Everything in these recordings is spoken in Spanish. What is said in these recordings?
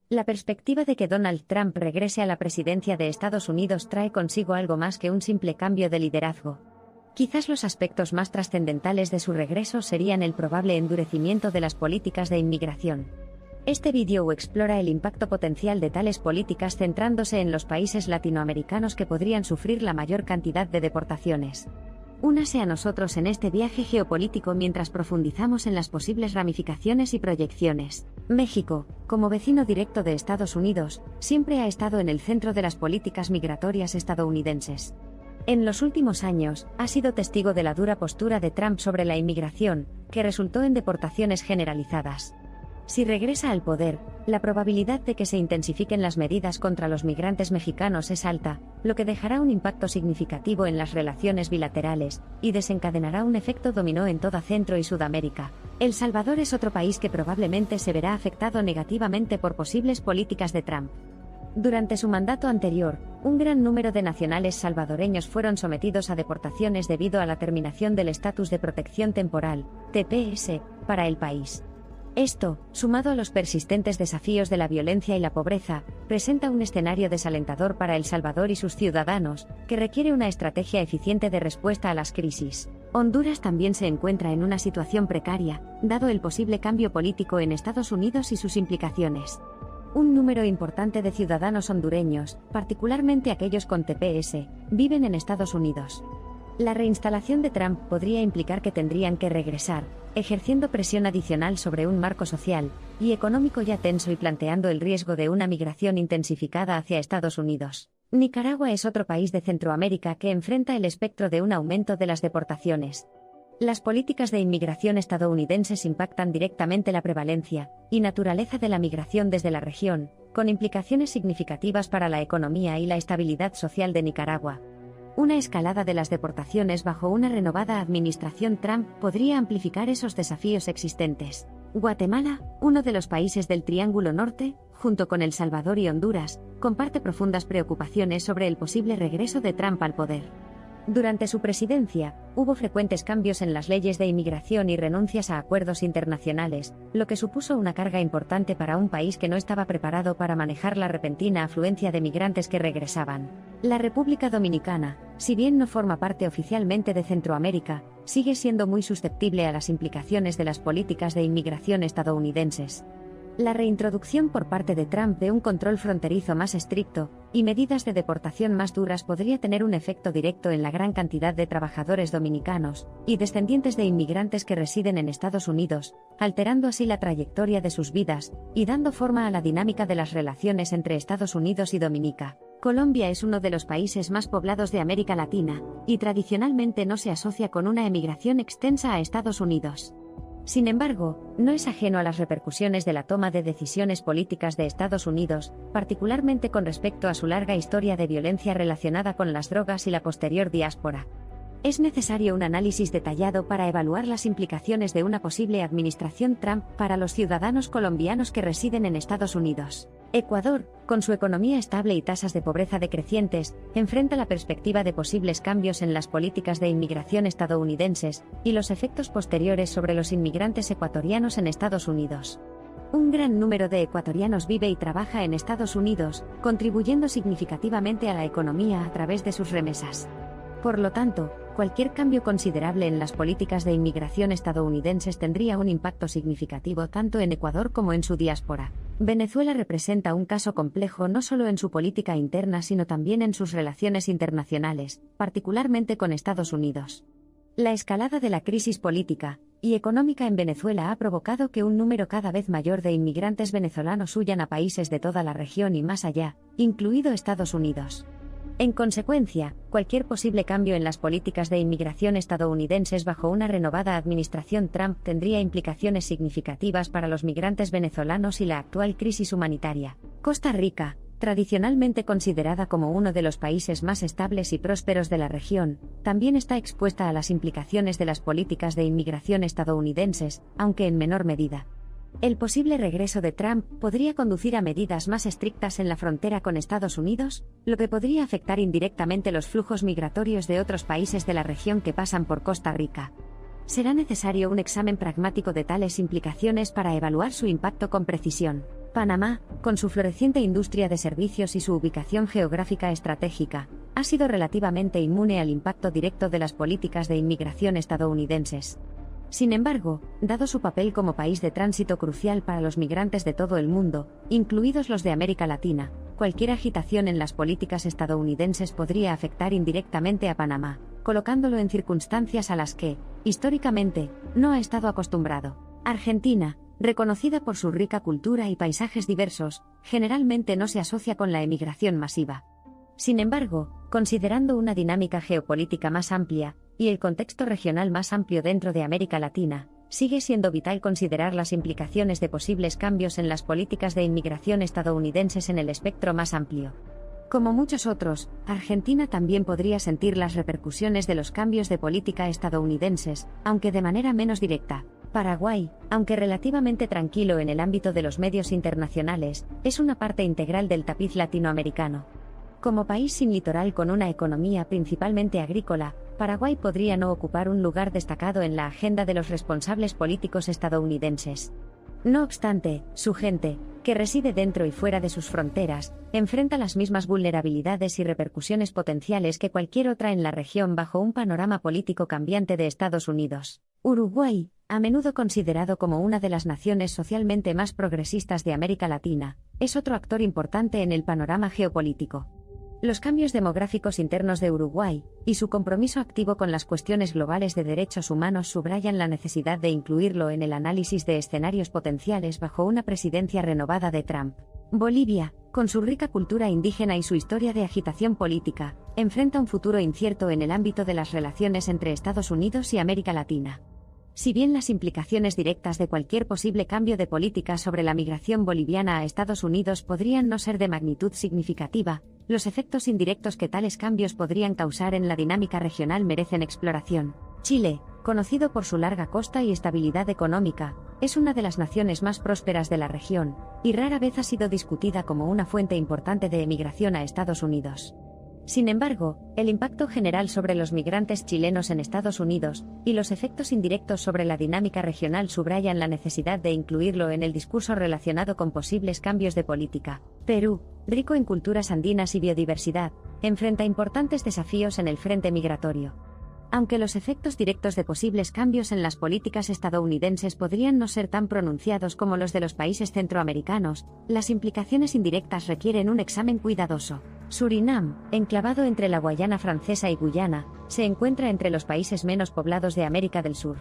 La perspectiva de que Donald Trump regrese a la presidencia de Estados Unidos trae consigo algo más que un simple cambio de liderazgo. Quizás los aspectos más trascendentales de su regreso serían el probable endurecimiento de las políticas de inmigración. Este vídeo explora el impacto potencial de tales políticas centrándose en los países latinoamericanos que podrían sufrir la mayor cantidad de deportaciones. Únase a nosotros en este viaje geopolítico mientras profundizamos en las posibles ramificaciones y proyecciones. México, como vecino directo de Estados Unidos, siempre ha estado en el centro de las políticas migratorias estadounidenses. En los últimos años, ha sido testigo de la dura postura de Trump sobre la inmigración, que resultó en deportaciones generalizadas. Si regresa al poder, la probabilidad de que se intensifiquen las medidas contra los migrantes mexicanos es alta, lo que dejará un impacto significativo en las relaciones bilaterales, y desencadenará un efecto dominó en toda Centro y Sudamérica. El Salvador es otro país que probablemente se verá afectado negativamente por posibles políticas de Trump. Durante su mandato anterior, un gran número de nacionales salvadoreños fueron sometidos a deportaciones debido a la terminación del estatus de protección temporal, TPS, para el país. Esto, sumado a los persistentes desafíos de la violencia y la pobreza, presenta un escenario desalentador para El Salvador y sus ciudadanos, que requiere una estrategia eficiente de respuesta a las crisis. Honduras también se encuentra en una situación precaria, dado el posible cambio político en Estados Unidos y sus implicaciones. Un número importante de ciudadanos hondureños, particularmente aquellos con TPS, viven en Estados Unidos. La reinstalación de Trump podría implicar que tendrían que regresar, ejerciendo presión adicional sobre un marco social y económico ya tenso y planteando el riesgo de una migración intensificada hacia Estados Unidos. Nicaragua es otro país de Centroamérica que enfrenta el espectro de un aumento de las deportaciones. Las políticas de inmigración estadounidenses impactan directamente la prevalencia y naturaleza de la migración desde la región, con implicaciones significativas para la economía y la estabilidad social de Nicaragua. Una escalada de las deportaciones bajo una renovada administración Trump podría amplificar esos desafíos existentes. Guatemala, uno de los países del Triángulo Norte, junto con El Salvador y Honduras, comparte profundas preocupaciones sobre el posible regreso de Trump al poder. Durante su presidencia, hubo frecuentes cambios en las leyes de inmigración y renuncias a acuerdos internacionales, lo que supuso una carga importante para un país que no estaba preparado para manejar la repentina afluencia de migrantes que regresaban. La República Dominicana, si bien no forma parte oficialmente de Centroamérica, sigue siendo muy susceptible a las implicaciones de las políticas de inmigración estadounidenses. La reintroducción por parte de Trump de un control fronterizo más estricto y medidas de deportación más duras podría tener un efecto directo en la gran cantidad de trabajadores dominicanos y descendientes de inmigrantes que residen en Estados Unidos, alterando así la trayectoria de sus vidas y dando forma a la dinámica de las relaciones entre Estados Unidos y Dominica. Colombia es uno de los países más poblados de América Latina y tradicionalmente no se asocia con una emigración extensa a Estados Unidos. Sin embargo, no es ajeno a las repercusiones de la toma de decisiones políticas de Estados Unidos, particularmente con respecto a su larga historia de violencia relacionada con las drogas y la posterior diáspora. Es necesario un análisis detallado para evaluar las implicaciones de una posible administración Trump para los ciudadanos colombianos que residen en Estados Unidos. Ecuador, con su economía estable y tasas de pobreza decrecientes, enfrenta la perspectiva de posibles cambios en las políticas de inmigración estadounidenses y los efectos posteriores sobre los inmigrantes ecuatorianos en Estados Unidos. Un gran número de ecuatorianos vive y trabaja en Estados Unidos, contribuyendo significativamente a la economía a través de sus remesas. Por lo tanto, cualquier cambio considerable en las políticas de inmigración estadounidenses tendría un impacto significativo tanto en Ecuador como en su diáspora. Venezuela representa un caso complejo no solo en su política interna sino también en sus relaciones internacionales, particularmente con Estados Unidos. La escalada de la crisis política y económica en Venezuela ha provocado que un número cada vez mayor de inmigrantes venezolanos huyan a países de toda la región y más allá, incluido Estados Unidos. En consecuencia, cualquier posible cambio en las políticas de inmigración estadounidenses bajo una renovada administración Trump tendría implicaciones significativas para los migrantes venezolanos y la actual crisis humanitaria. Costa Rica, tradicionalmente considerada como uno de los países más estables y prósperos de la región, también está expuesta a las implicaciones de las políticas de inmigración estadounidenses, aunque en menor medida. El posible regreso de Trump podría conducir a medidas más estrictas en la frontera con Estados Unidos, lo que podría afectar indirectamente los flujos migratorios de otros países de la región que pasan por Costa Rica. Será necesario un examen pragmático de tales implicaciones para evaluar su impacto con precisión. Panamá, con su floreciente industria de servicios y su ubicación geográfica estratégica, ha sido relativamente inmune al impacto directo de las políticas de inmigración estadounidenses. Sin embargo, dado su papel como país de tránsito crucial para los migrantes de todo el mundo, incluidos los de América Latina, cualquier agitación en las políticas estadounidenses podría afectar indirectamente a Panamá, colocándolo en circunstancias a las que, históricamente, no ha estado acostumbrado. Argentina, reconocida por su rica cultura y paisajes diversos, generalmente no se asocia con la emigración masiva. Sin embargo, considerando una dinámica geopolítica más amplia, y el contexto regional más amplio dentro de América Latina, sigue siendo vital considerar las implicaciones de posibles cambios en las políticas de inmigración estadounidenses en el espectro más amplio. Como muchos otros, Argentina también podría sentir las repercusiones de los cambios de política estadounidenses, aunque de manera menos directa. Paraguay, aunque relativamente tranquilo en el ámbito de los medios internacionales, es una parte integral del tapiz latinoamericano. Como país sin litoral con una economía principalmente agrícola, Paraguay podría no ocupar un lugar destacado en la agenda de los responsables políticos estadounidenses. No obstante, su gente, que reside dentro y fuera de sus fronteras, enfrenta las mismas vulnerabilidades y repercusiones potenciales que cualquier otra en la región bajo un panorama político cambiante de Estados Unidos. Uruguay, a menudo considerado como una de las naciones socialmente más progresistas de América Latina, es otro actor importante en el panorama geopolítico. Los cambios demográficos internos de Uruguay, y su compromiso activo con las cuestiones globales de derechos humanos subrayan la necesidad de incluirlo en el análisis de escenarios potenciales bajo una presidencia renovada de Trump. Bolivia, con su rica cultura indígena y su historia de agitación política, enfrenta un futuro incierto en el ámbito de las relaciones entre Estados Unidos y América Latina. Si bien las implicaciones directas de cualquier posible cambio de política sobre la migración boliviana a Estados Unidos podrían no ser de magnitud significativa, los efectos indirectos que tales cambios podrían causar en la dinámica regional merecen exploración. Chile, conocido por su larga costa y estabilidad económica, es una de las naciones más prósperas de la región, y rara vez ha sido discutida como una fuente importante de emigración a Estados Unidos. Sin embargo, el impacto general sobre los migrantes chilenos en Estados Unidos, y los efectos indirectos sobre la dinámica regional subrayan la necesidad de incluirlo en el discurso relacionado con posibles cambios de política. Perú, rico en culturas andinas y biodiversidad, enfrenta importantes desafíos en el frente migratorio. Aunque los efectos directos de posibles cambios en las políticas estadounidenses podrían no ser tan pronunciados como los de los países centroamericanos, las implicaciones indirectas requieren un examen cuidadoso. Surinam, enclavado entre la Guayana Francesa y Guyana, se encuentra entre los países menos poblados de América del Sur.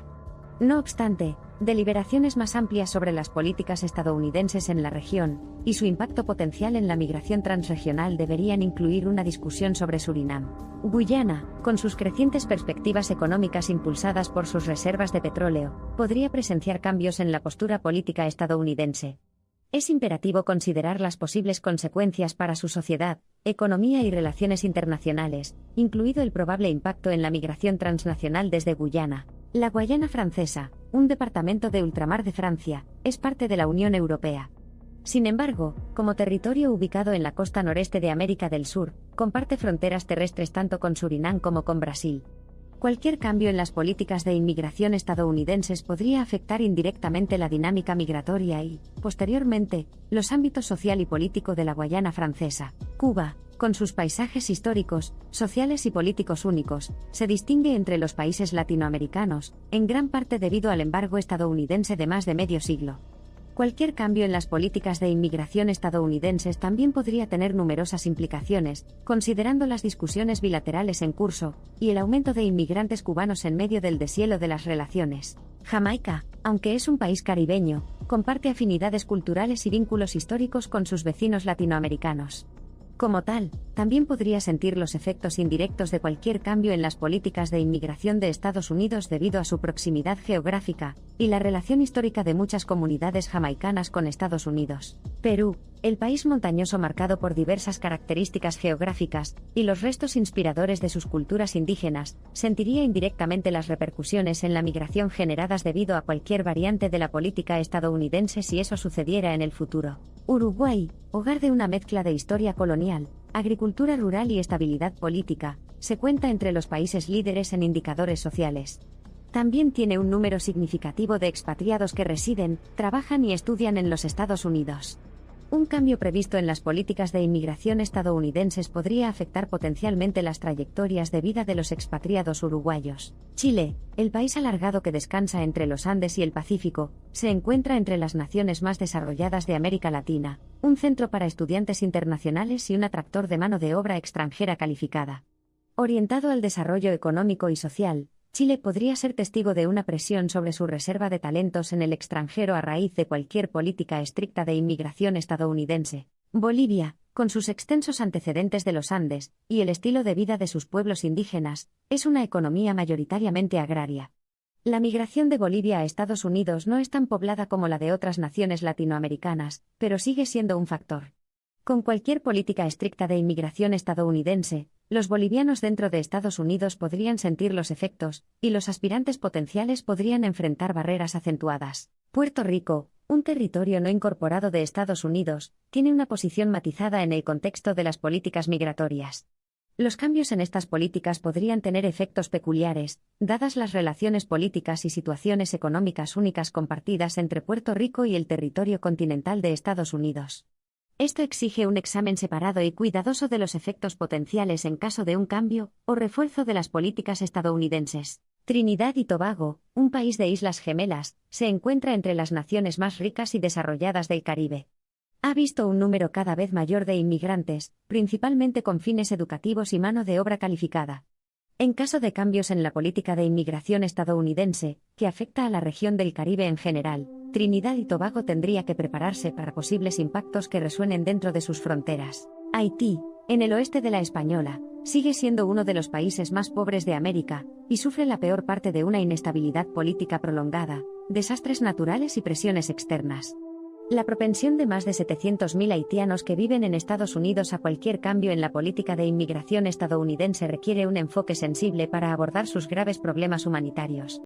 No obstante, deliberaciones más amplias sobre las políticas estadounidenses en la región, y su impacto potencial en la migración transregional deberían incluir una discusión sobre Surinam. Guyana, con sus crecientes perspectivas económicas impulsadas por sus reservas de petróleo, podría presenciar cambios en la postura política estadounidense. Es imperativo considerar las posibles consecuencias para su sociedad, economía y relaciones internacionales, incluido el probable impacto en la migración transnacional desde Guyana. La Guayana Francesa, un departamento de ultramar de Francia, es parte de la Unión Europea. Sin embargo, como territorio ubicado en la costa noreste de América del Sur, comparte fronteras terrestres tanto con Surinam como con Brasil. Cualquier cambio en las políticas de inmigración estadounidenses podría afectar indirectamente la dinámica migratoria y, posteriormente, los ámbitos social y político de la Guayana Francesa. Cuba, con sus paisajes históricos, sociales y políticos únicos, se distingue entre los países latinoamericanos, en gran parte debido al embargo estadounidense de más de medio siglo. Cualquier cambio en las políticas de inmigración estadounidenses también podría tener numerosas implicaciones, considerando las discusiones bilaterales en curso, y el aumento de inmigrantes cubanos en medio del deshielo de las relaciones. Jamaica, aunque es un país caribeño, comparte afinidades culturales y vínculos históricos con sus vecinos latinoamericanos. Como tal, también podría sentir los efectos indirectos de cualquier cambio en las políticas de inmigración de Estados Unidos debido a su proximidad geográfica, y la relación histórica de muchas comunidades jamaicanas con Estados Unidos. Perú, el país montañoso marcado por diversas características geográficas, y los restos inspiradores de sus culturas indígenas, sentiría indirectamente las repercusiones en la migración generadas debido a cualquier variante de la política estadounidense si eso sucediera en el futuro. Uruguay, hogar de una mezcla de historia colonial, agricultura rural y estabilidad política, se cuenta entre los países líderes en indicadores sociales. También tiene un número significativo de expatriados que residen, trabajan y estudian en los Estados Unidos. Un cambio previsto en las políticas de inmigración estadounidenses podría afectar potencialmente las trayectorias de vida de los expatriados uruguayos. Chile, el país alargado que descansa entre los Andes y el Pacífico, se encuentra entre las naciones más desarrolladas de América Latina, un centro para estudiantes internacionales y un atractor de mano de obra extranjera calificada. Orientado al desarrollo económico y social, Chile podría ser testigo de una presión sobre su reserva de talentos en el extranjero a raíz de cualquier política estricta de inmigración estadounidense. Bolivia, con sus extensos antecedentes de los Andes, y el estilo de vida de sus pueblos indígenas, es una economía mayoritariamente agraria. La migración de Bolivia a Estados Unidos no es tan poblada como la de otras naciones latinoamericanas, pero sigue siendo un factor. Con cualquier política estricta de inmigración estadounidense, los bolivianos dentro de Estados Unidos podrían sentir los efectos, y los aspirantes potenciales podrían enfrentar barreras acentuadas. Puerto Rico, un territorio no incorporado de Estados Unidos, tiene una posición matizada en el contexto de las políticas migratorias. Los cambios en estas políticas podrían tener efectos peculiares, dadas las relaciones políticas y situaciones económicas únicas compartidas entre Puerto Rico y el territorio continental de Estados Unidos. Esto exige un examen separado y cuidadoso de los efectos potenciales en caso de un cambio o refuerzo de las políticas estadounidenses. Trinidad y Tobago, un país de Islas Gemelas, se encuentra entre las naciones más ricas y desarrolladas del Caribe. Ha visto un número cada vez mayor de inmigrantes, principalmente con fines educativos y mano de obra calificada. En caso de cambios en la política de inmigración estadounidense, que afecta a la región del Caribe en general, Trinidad y Tobago tendría que prepararse para posibles impactos que resuenen dentro de sus fronteras. Haití, en el oeste de la Española, sigue siendo uno de los países más pobres de América, y sufre la peor parte de una inestabilidad política prolongada, desastres naturales y presiones externas. La propensión de más de 700.000 haitianos que viven en Estados Unidos a cualquier cambio en la política de inmigración estadounidense requiere un enfoque sensible para abordar sus graves problemas humanitarios.